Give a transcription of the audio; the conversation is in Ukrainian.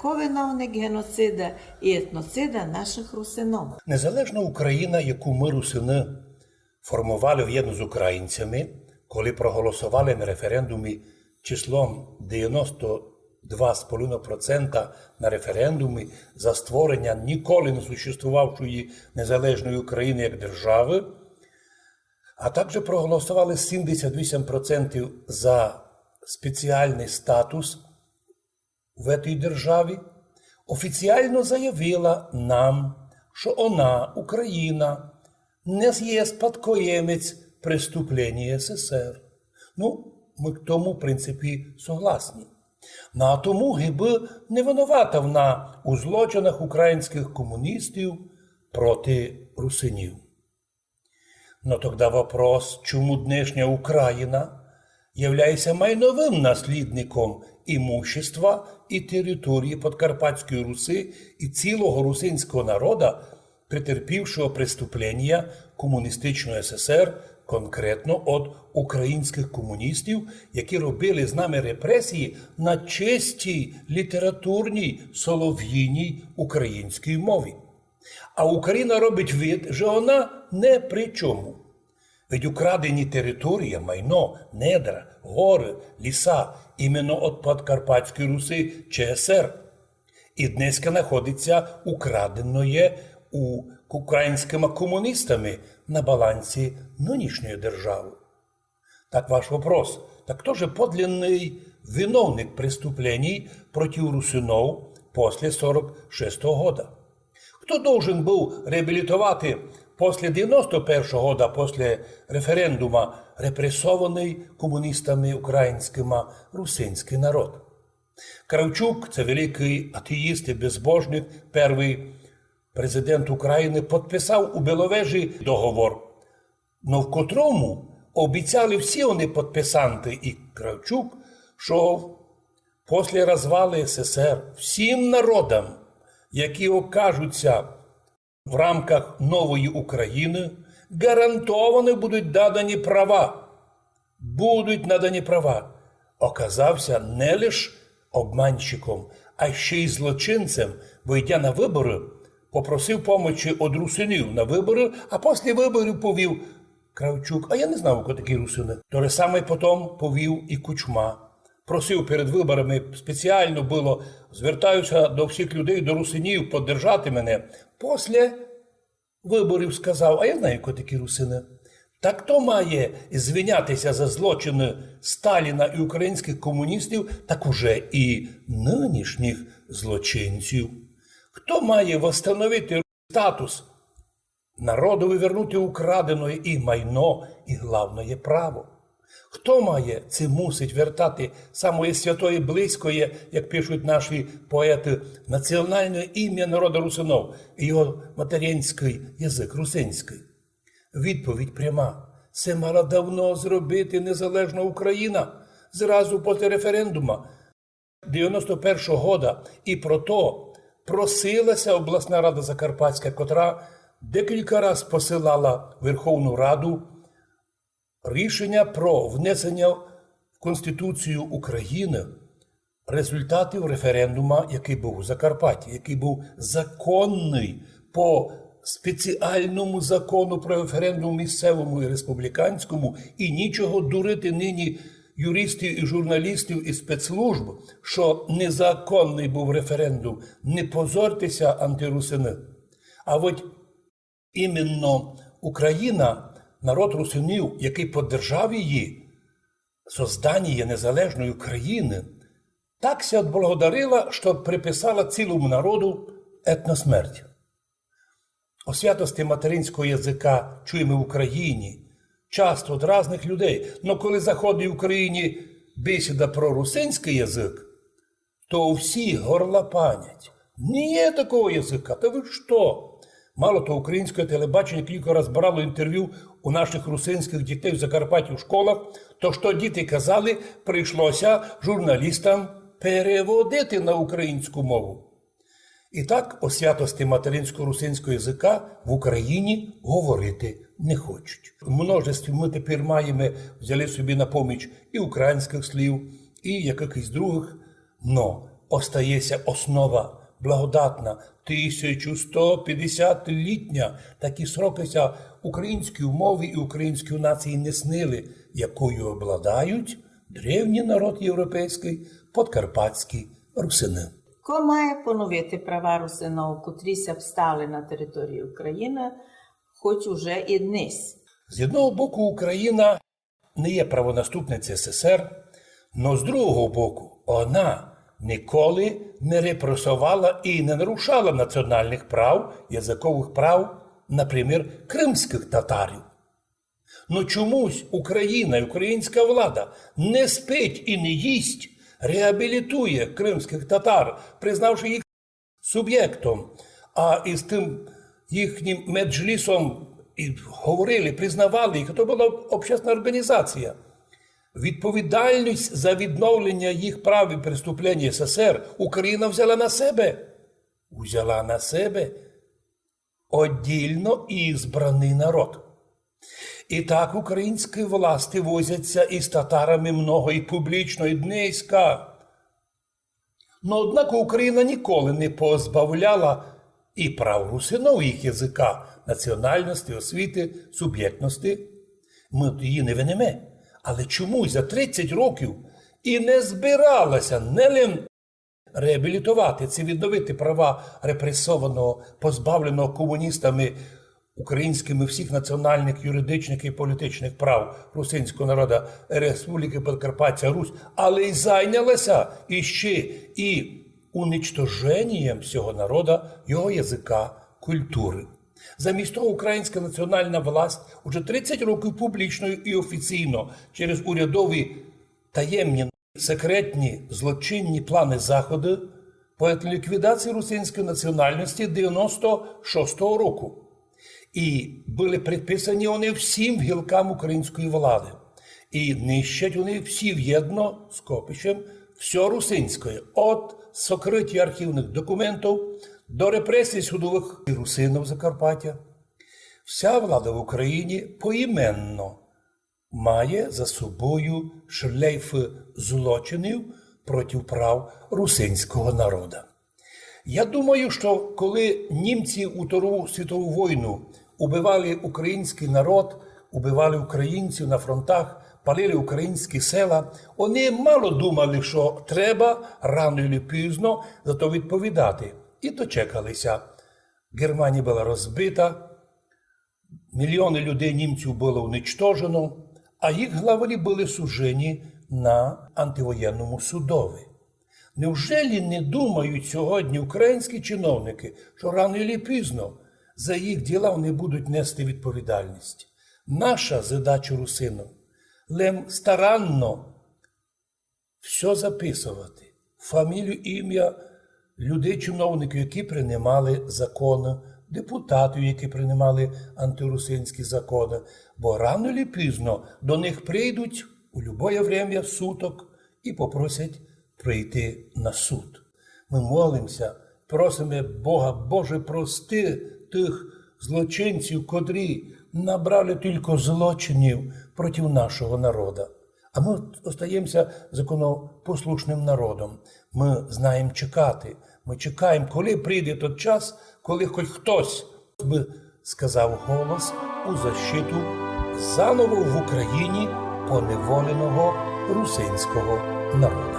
Виновник геноцида і етноцида наших русинов. Незалежна Україна, яку ми, русини, формували в'єдно з українцями, коли проголосували на референдумі числом 92,5% на референдумі за створення ніколи не существувавшої незалежної України як держави, а також проголосували 78% за спеціальний статус в цій державі, офіційно заявила нам, що вона, Україна, не є спадкоємець преступлення СССР. Ми к тому, в принципі, согласні. А тому ГБ не винувата вона у злочинах українських комуністів проти русинів. Тоді вопрос, чому днешня Україна являється майновим наслідником імущества і території Подкарпатської Руси і цілого русинського народу, претерпівшого преступлення комуністичного СССР, конкретно від українських комуністів, які робили з нами репресії на чистій літературній солов'їній українській мові. А Україна робить вид, що вона не при чому. Ведь украдені території, майно, недра, гори, ліса іменно від Подкарпатської Руси ЧСР. І днеска знаходиться украденоє українськими комуністами на балансі нинішньої держави. Так ваш вопрос. Так хто же подлинний виновник преступлений проти русинов після 46-го года? Хто должен був реабілітувати після 91-го года, після референдуму, репресований комуністами українськими русинський народ? Кравчук – це великий атеїст і безбожник, перший президент України, підписав у Біловежі договор, в котрому обіцяли всі вони підписанти і Кравчук, що після розвалу СССР всім народам, які окажуться в рамках нової України, гарантовано будуть надані права. Будуть надані права. Оказався не лише обманщиком, а ще й злочинцем, бо йдя на вибори, попросив помочі від русинів на вибори, а після виборів повів Кравчук. А я не знав, хто такі русини. Те саме потім повів і Кучма. Просив перед виборами, спеціально було, звертаюся до всіх людей, до русинів, підтримати мене. Після виборів сказав, а я знаю, хто такі русини. Так хто має звинятися за злочини Сталіна і українських комуністів, так уже і нинішніх злочинців. Хто має встановити статус народу, вернути украдене і майно, і головне право? Хто має це мусить вертати самої святої близької, як пишуть наші поети, національне ім'я народу русинов і його материнський язик русинський? Відповідь пряма. Це мала давно зробити незалежна Україна зразу після референдуму 91-го года. І про то просилася обласна рада Закарпатська, котра декілька разів посилала Верховну Раду рішення про внесення в Конституцію України результатів референдуму, який був у Закарпатті, який був законний по спеціальному закону про референдум місцевому і республіканському, і нічого дурити нині юристів і журналістів і спецслужб, що незаконний був референдум. Не позортеся, антирусини. А от іменно Україна, народ русинів, який підтримав її, создання незалежної країни, так ся отблагодарила, що приписала цілому народу етносмерть. О святості материнського язика чуємо в Україні часто від різних людей. Но коли заходить в Україні бесіда про русинський язик, то у всіх горла пам'ять. Немає такого язика, та ви що? Мало того, українське телебачення кілька разів брало інтерв'ю у наших русинських дітей в Закарпатті в школах, то що діти казали, прийшлося журналістам переводити на українську мову. І так, о святості материнського русинського язика в Україні говорити не хочуть. В множестві ми тепер взяли собі на поміч і українських слів, і якихось других. Но остається основа благодатна, 1150-літня. Такі срокися української мови і української нації не снили, якою обладають древній народ європейський, подкарпатські русини. Ко має поновити права русинов, котріся встали на території України, хоч уже і днесь. З одного боку, Україна не є правонаступницею СССР, но з другого боку, вона ніколи не репресувала і не нарушала національних прав, язикових прав, наприклад, кримських татарів. Но чомусь Україна і українська влада не спить і не їсть, реабілітує кримських татар, признавши їх суб'єктом, а із тим їхнім меджлісом і говорили, признавали їх, то була общественна організація. Відповідальність за відновлення їх прав і преступлень СССР Україна взяла на себе. Взяла на себе отдільно ізбраний народ. І так українські власти возяться із татарами много і публічно, і днеська. Но однак Україна ніколи не позбавляла і прав русинов їх язика, національності, освіти, суб'єктності. Ми її не винемо. Але чомусь за 30 років і не збиралася реабілітувати, це відновити права репресованого, позбавленого комуністами українськими всіх національних, юридичних і політичних прав русинського народу Республіки Подкарпаття Русь, але й зайнялася іще і уничтоженням всього народу, його язика, культури. Замість того українська національна власть уже 30 років публічно і офіційно через урядові таємні, секретні, злочинні плани Заходу по ліквідації русинської національності 96-го року. І були предписані вони всім гілкам української влади. І нищать вони всі в'єдно з копищем все русинське. От сокриття архівних документів до репресій судових русинів Закарпаття. Вся влада в Україні поіменно має за собою шлейф злочинів проти прав русинського народу. Я думаю, що коли німці у Другу світову війну убивали український народ, убивали українців на фронтах, палили українські села, вони мало думали, що треба рано чи пізно за то відповідати. І дочекалися. Германія була розбита, мільйони людей німців було уничтожено, а їх главарі були сужені на антивоєнному судові. Невжелі не думають сьогодні українські чиновники, що рано чи пізно за їх діла вони будуть нести відповідальність? Наша задача русинів – старанно все записувати, фамілію, ім'я людей, чиновників, які приймали закони, депутатів, які приймали антирусинські закони, бо рано чи пізно до них прийдуть у будь-яке время суток і попросять прийти на суд. Ми молимося, просимо Бога, Боже, прости тих злочинців, котрі набрали тільки злочинів проти нашого народу. А ми остаємося законопослушним народом. Ми знаємо чекати. Ми чекаємо, коли прийде той час, коли хоч хтось би сказав голос у защиту заново в Україні поневоленого русинського народу.